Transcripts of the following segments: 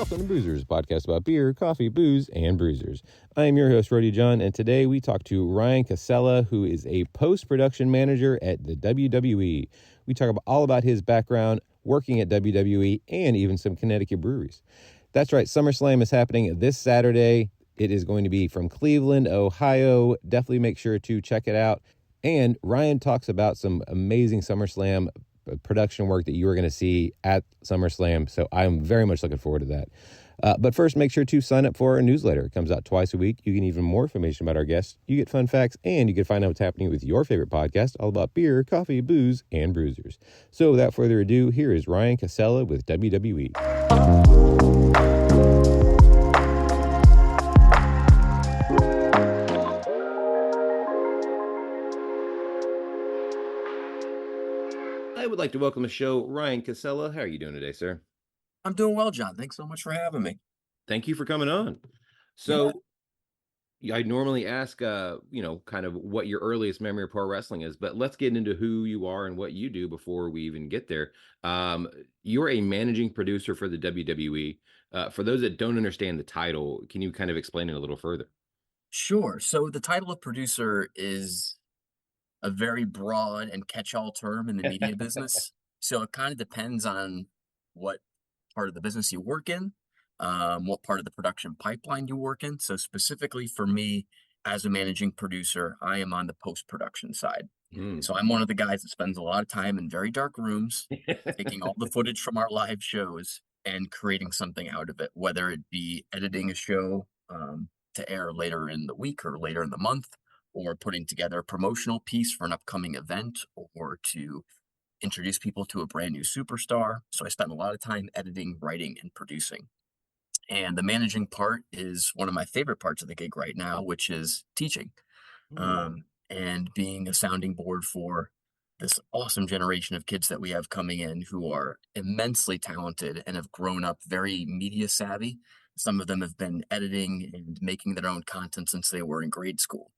Welcome to Brewsers, a podcast about beer, coffee, booze, and bruisers. I am your host, Roddy John, and today we talk to Ryan Cassella, who is a post-production manager at the WWE. We talk all about his background working at WWE and even some Connecticut breweries. That's right, SummerSlam is happening this Saturday. It is going to be from Cleveland, Ohio. Definitely make sure to check it out. And Ryan talks about some amazing SummerSlam production work that you are going to see at SummerSlam. So I'm very much looking forward to that. But first, make sure to sign up for our newsletter. It comes out twice a week. You get even more information about our guests. You get fun facts, and you can find out what's happening with your favorite podcast, all about beer, coffee, booze, and bruisers. So without further ado, here is Ryan Cassella with WWE. I would like to welcome to the show Ryan Cassella. How are you doing today, sir? I'm doing well, John. Thanks so much for having me. Thank you for coming on. So I normally ask, kind of what your earliest memory of pro wrestling is, but let's get into who you are and what you do before we even get there. You're a managing producer for the WWE. For those that don't understand the title, can you kind of explain it a little further? Sure. So the title of producer is a very broad and catch-all term in the media business. So it kind of depends on what part of the business you work in, what part of the production pipeline you work in. So specifically for me, as a managing producer, I am on the post-production side. So I'm one of the guys that spends a lot of time in very dark rooms, taking all the footage from our live shows and creating something out of it, whether it be editing a show to air later in the week or later in the month, or putting together a promotional piece for an upcoming event, or to introduce people to a brand new superstar. So I spend a lot of time editing, writing, and producing. And the managing part is one of my favorite parts of the gig right now, which is teaching and being a sounding board for this awesome generation of kids that we have coming in who are immensely talented and have grown up very media savvy. Some of them have been editing and making their own content since they were in grade school.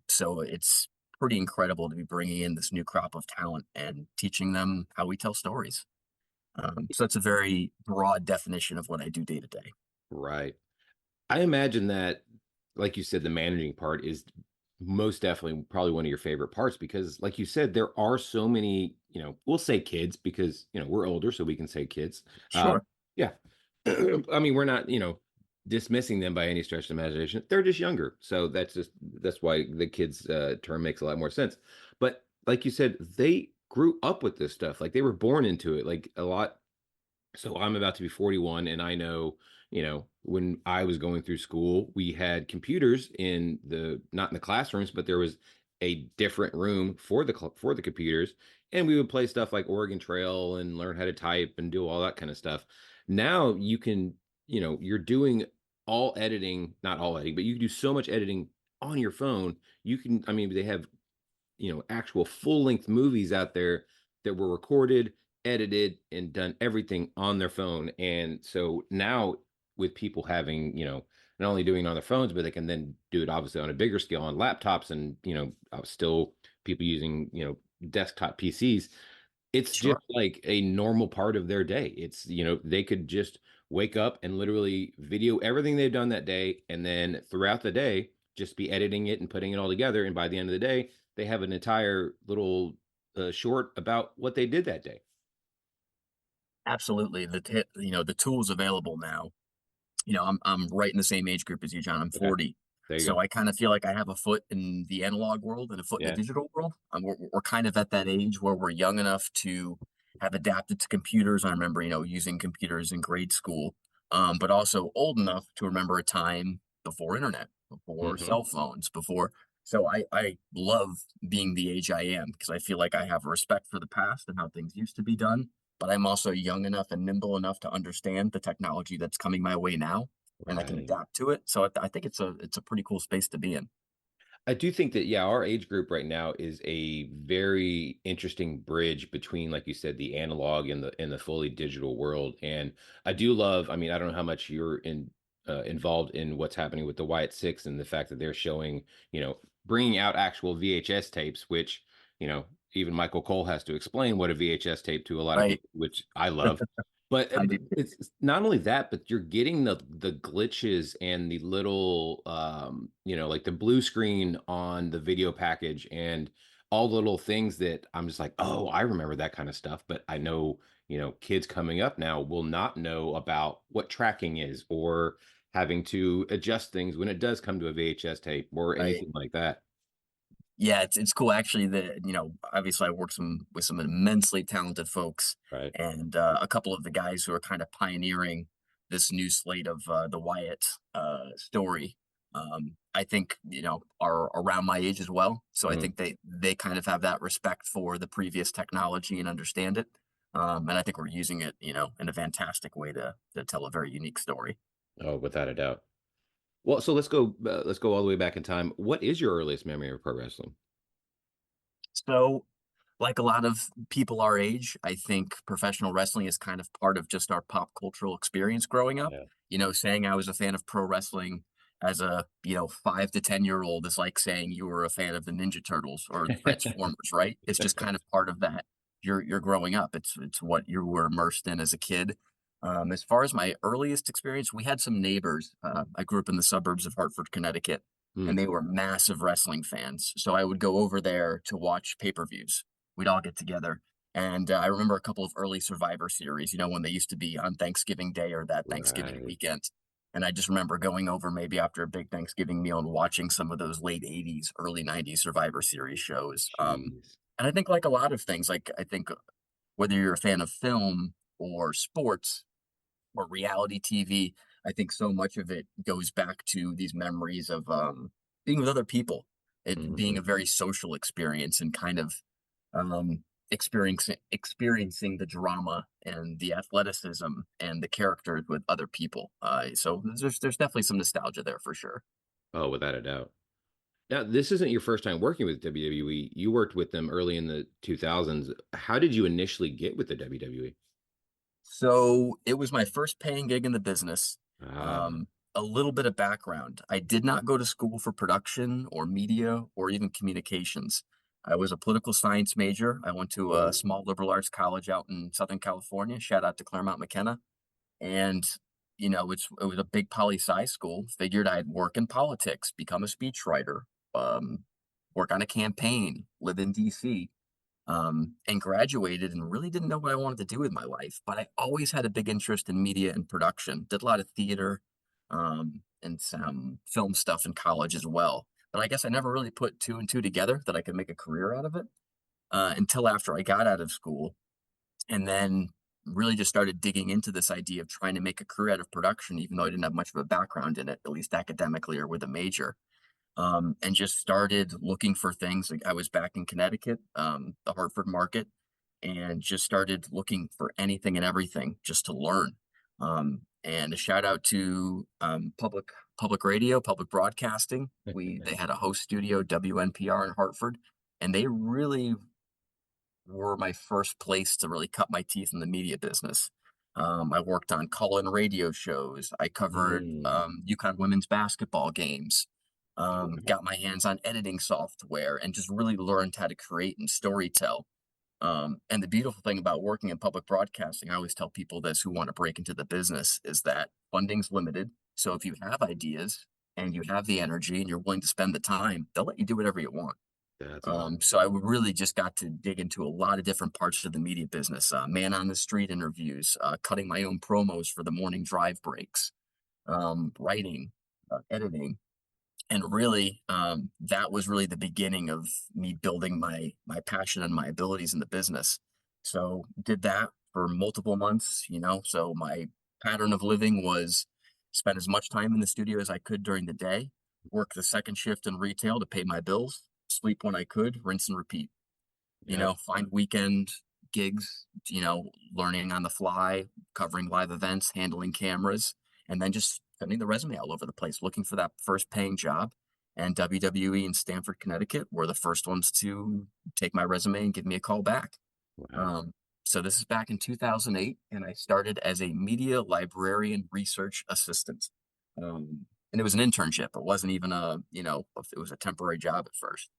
So it's pretty incredible to be bringing in this new crop of talent and teaching them how we tell stories. So that's a very broad definition of what I do day to day. Right. I imagine that, like you said, the managing part is most definitely probably one of your favorite parts because, like you said, there are so many, we'll say kids because, we're older, so we can say kids. Sure. Yeah. I mean, we're not, dismissing them by any stretch of the imagination. They're just younger. So that's why the kids term makes a lot more sense. But like you said, they grew up with this stuff. Like they were born into it, like a lot. So I'm about to be 41 and I know, when I was going through school, we had computers not in the classrooms, but there was a different room for the computers, and we would play stuff like Oregon Trail and learn how to type and do all that kind of stuff. Now you can, you're doing all editing, not all editing, but you can do so much editing on your phone. I mean, they have, actual full-length movies out there that were recorded, edited, and done everything on their phone. And so now with people having, not only doing it on their phones, but they can then do it obviously on a bigger scale on laptops and, still people using, desktop PCs. It's just Sure. like a normal part of their day. It's, they could just wake up and literally video everything they've done that day. And then throughout the day, just be editing it and putting it all together. And by the end of the day, they have an entire little short about what they did that day. Absolutely. The tools available now. I'm right in the same age group as you, John. I'm Okay. 40. There you So go. I kind of feel like I have a foot in the analog world and a foot in the Yeah. digital world. We're kind of at that age where we're young enough to have adapted to computers. I remember, using computers in grade school, but also old enough to remember a time before internet, before Hmm. cell phones, before. So I love being the age I am because I feel like I have respect for the past and how things used to be done. But I'm also young enough and nimble enough to understand the technology that's coming my way now, and I can Right. adapt to it. So I think it's a pretty cool space to be in. I do think that, yeah, our age group right now is a very interesting bridge between, like you said, the analog and the fully digital world. And I do love, I mean, I don't know how much you're involved in what's happening with the Wyatt Six and the fact that they're showing, bringing out actual VHS tapes, which, even Michael Cole has to explain what a VHS tape to a lot of Right. people, which I love. But I do. it's not only that, but you're getting the glitches and the little like the blue screen on the video package and all the little things that I'm just like, oh, I remember that kind of stuff. But I know, kids coming up now will not know about what tracking is or having to adjust things when it does come to a VHS tape or Right. anything like that. Yeah, it's cool actually that, obviously I work with some immensely talented folks, Right. and a couple of the guys who are kind of pioneering this new slate of the Wyatt story. I think, are around my age as well. So I Mm. think they kind of have that respect for the previous technology and understand it. And I think we're using it, in a fantastic way to tell a very unique story. Oh, without a doubt. Well, so let's go all the way back in time. What is your earliest memory of pro wrestling? So, like a lot of people our age, I think professional wrestling is kind of part of just our pop cultural experience growing up. Yeah. Saying I was a fan of pro wrestling as a, 5 to 10-year-old is like saying you were a fan of the Ninja Turtles or the Transformers, right? It's just kind of part of that. You're growing up. It's what you were immersed in as a kid. As far as my earliest experience, we had some neighbors. I grew up in the suburbs of Hartford, Connecticut, and Hmm. they were massive wrestling fans. So I would go over there to watch pay-per-views. We'd all get together. And I remember a couple of early Survivor series, when they used to be on Thanksgiving Day or that Thanksgiving Right. weekend. And I just remember going over maybe after a big Thanksgiving meal and watching some of those late 80s, early 90s Survivor Series shows. Jeez. And I think, like a lot of things, like I think whether you're a fan of film or sports, or reality TV. I think so much of it goes back to these memories of being with other people, it being a Hmm. very social experience and kind of experiencing the drama and the athleticism and the characters with other people. So there's definitely some nostalgia there for sure. Oh, without a doubt. Now, this isn't your first time working with WWE. You worked with them early in the 2000s. How did you initially get with the WWE? So it was my first paying gig in the business. Ah, Um, a little bit of background. I did not go to school for production or media or even communications. I was a political science major. I went to a whoa. small liberal arts college out in Southern California. Shout out to Claremont McKenna. And, it was a big poli sci school. Figured I'd work in politics, become a speechwriter, work on a campaign, live in DC, and graduated and really didn't know what I wanted to do with my life. But I always had a big interest in media and production. Did a lot of theater, and some film stuff in college as well. But I guess I never really put two and two together that I could make a career out of it until after I got out of school, and then really just started digging into this idea of trying to make a career out of production, even though I didn't have much of a background in it, at least academically or with a major, and just started looking for things. Like I was back in Connecticut, the Hartford market, and just started looking for anything and everything just to learn. And a shout out to public radio, public broadcasting. They had a host studio, WNPR in Hartford, and they really were my first place to really cut my teeth in the media business. I worked on call-in radio shows. I covered Mm. UConn women's basketball games. Wow. Got my hands on editing software and just really learned how to create and storytell. And the beautiful thing about working in public broadcasting, I always tell people this who want to break into the business, is that funding's limited. So if you have ideas and you have the energy and you're willing to spend the time, they'll let you do whatever you want. That's awesome. So I really just got to dig into a lot of different parts of the media business, man on the street interviews, cutting my own promos for the morning drive breaks, writing, editing, and really that was really the beginning of me building my passion and my abilities in the business. So did that for multiple months. So my pattern of living was spend as much time in the studio as I could during the day, work the second shift in retail to pay my bills, sleep when I could, rinse and repeat. Yep. Find weekend gigs, learning on the fly, covering live events, handling cameras, and then just sending the resume all over the place, looking for that first paying job. And WWE in Stamford, Connecticut were the first ones to take my resume and give me a call back. Wow. Um, so this is back in 2008, and I started as a media librarian research assistant. And it was an internship. It wasn't even it was a temporary job at first.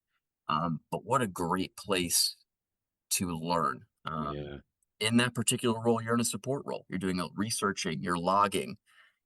But what a great place to learn. Yeah. in that particular role, you're in a support role. You're doing a researching, you're logging.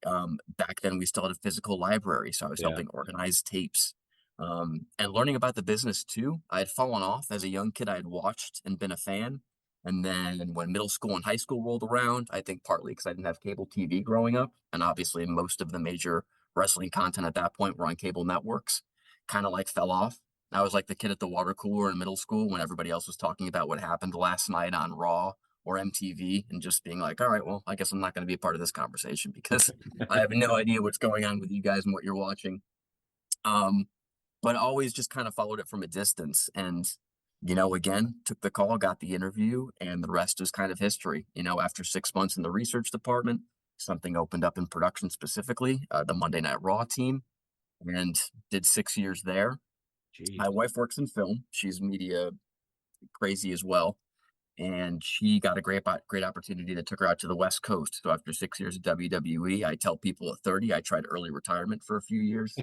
Back then, we still had a physical library, so I was Yeah. helping organize tapes and learning about the business too. I had fallen off as a young kid. I had watched and been a fan. And then when middle school and high school rolled around, I think partly because I didn't have cable TV growing up, and obviously most of the major wrestling content at that point were on cable networks, kind of like fell off. I was like the kid at the water cooler in middle school when everybody else was talking about what happened last night on Raw or MTV and just being like, all right, well, I guess I'm not going to be a part of this conversation because I have no idea what's going on with you guys and what you're watching. Um, but always just kind of followed it from a distance. And, again, took the call, got the interview, and the rest is kind of history. After 6 months in the research department, something opened up in production specifically, the Monday Night Raw team, and did 6 years there. My Jeez. wife works in film. She's media crazy as well. And she got a great opportunity that took her out to the West Coast. So after 6 years of WWE, I tell people at 30, I tried early retirement for a few years,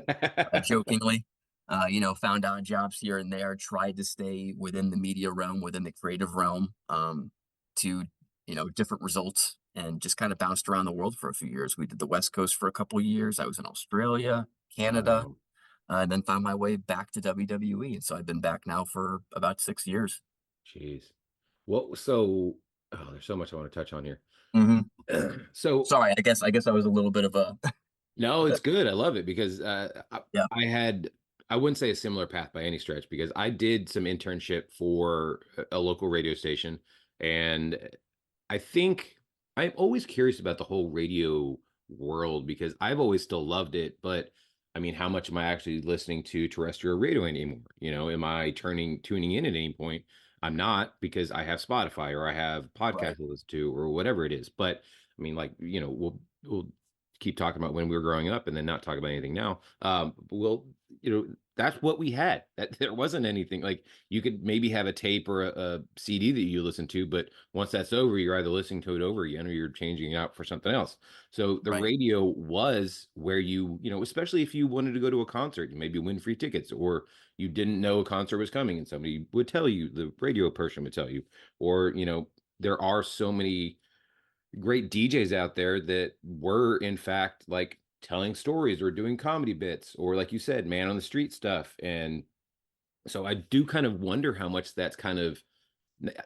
jokingly. Found odd jobs here and there, tried to stay within the media realm, within the creative realm, to different results, and just kind of bounced around the world for a few years. We did the West Coast for a couple years. I was in Australia, Canada, Wow. and then found my way back to WWE. And so I've been back now for about 6 years. Jeez. What so oh, there's so much I want to touch on here. Hmm. So Sorry, I guess I was a little bit of a no, it's good. I love it because yeah. I had, I wouldn't say a similar path by any stretch because I did some internship for a local radio station. And I think I'm always curious about the whole radio world because I've always still loved it. But I mean, how much am I actually listening to terrestrial radio anymore? Am I tuning in at any point? I'm not because I have Spotify or I have Right, podcasts to listen to or whatever it is. But I mean, like, we'll keep talking about when we were growing up and then not talk about anything now. Well, that's what we had. That there wasn't anything like you could maybe have a tape or a CD that you listen to, but once that's over, you're either listening to it over again or you're changing it out for something else. So the right. radio was where especially if you wanted to go to a concert, you maybe win free tickets, or you didn't know a concert was coming and somebody would tell you, the radio person would tell you, or there are so many great DJs out there that were in fact like telling stories or doing comedy bits or like you said, man on the street stuff. And so I do kind of wonder how much that's kind of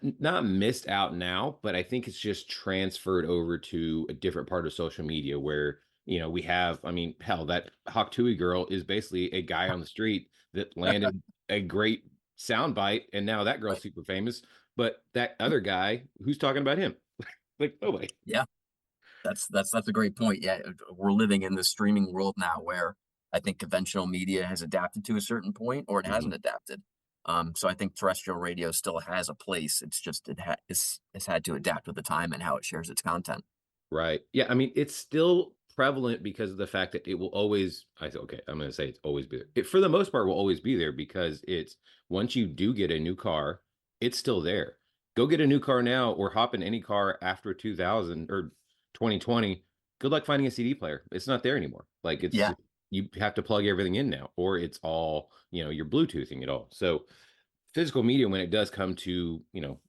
not missed out now, but I think it's just transferred over to a different part of social media where, we have, I mean, hell, that Hawk Tuohy girl is basically a guy on the street that landed a great soundbite, and now that girl's Right. super famous. But that other guy, who's talking about him? Like nobody. Yeah, that's a great point. Yeah, we're living in the streaming world now where I think conventional media has adapted to a certain point or it Mhm. hasn't adapted. So I think terrestrial radio still has a place. It's just it's had to adapt with the time and how it shares its content. Right. Yeah. I mean, it's still prevalent because of the fact that it will always, I say, okay, I'm going to say it's always be there. It, for the most part, will always be there because it's once you do get a new car, it's still there. Go get a new car now or hop in any car after 2000 or 2020. Good luck finding a CD player. It's not there anymore. Like Yeah, you have to plug everything in now, or it's all, you're Bluetoothing it all. So, physical media when it does come to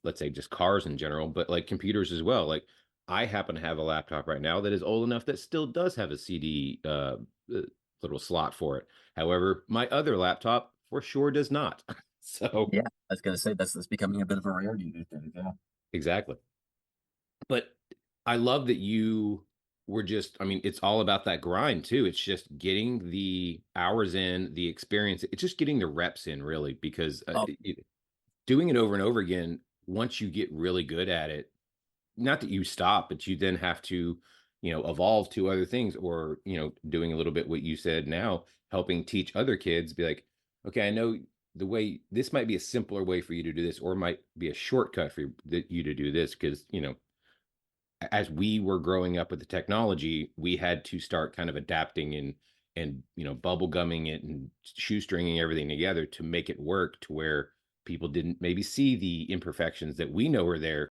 let's say just cars in general but like computers as well, like I happen to have a laptop right now that is old enough that still does have a CD little slot for it. However, my other laptop for sure does not. So yeah. I was gonna say that's becoming a bit of a rarity these days. Yeah. exactly. But I love that you were just, I mean, it's all about that grind too. It's just getting the hours in, the experience. It's just getting the reps in, really, because Oh, doing it over and over again, once you get really good at it, not that you stop, but you then have to, evolve to other things or, doing a little bit what you said now, helping teach other kids, be like, okay, I know the way this might be a simpler way for you to do this, or might be a shortcut for you to do this. Cause, as we were growing up with the technology, we had to start kind of adapting and bubble gumming it and shoestringing everything together to make it work to where people didn't maybe see the imperfections that we know are there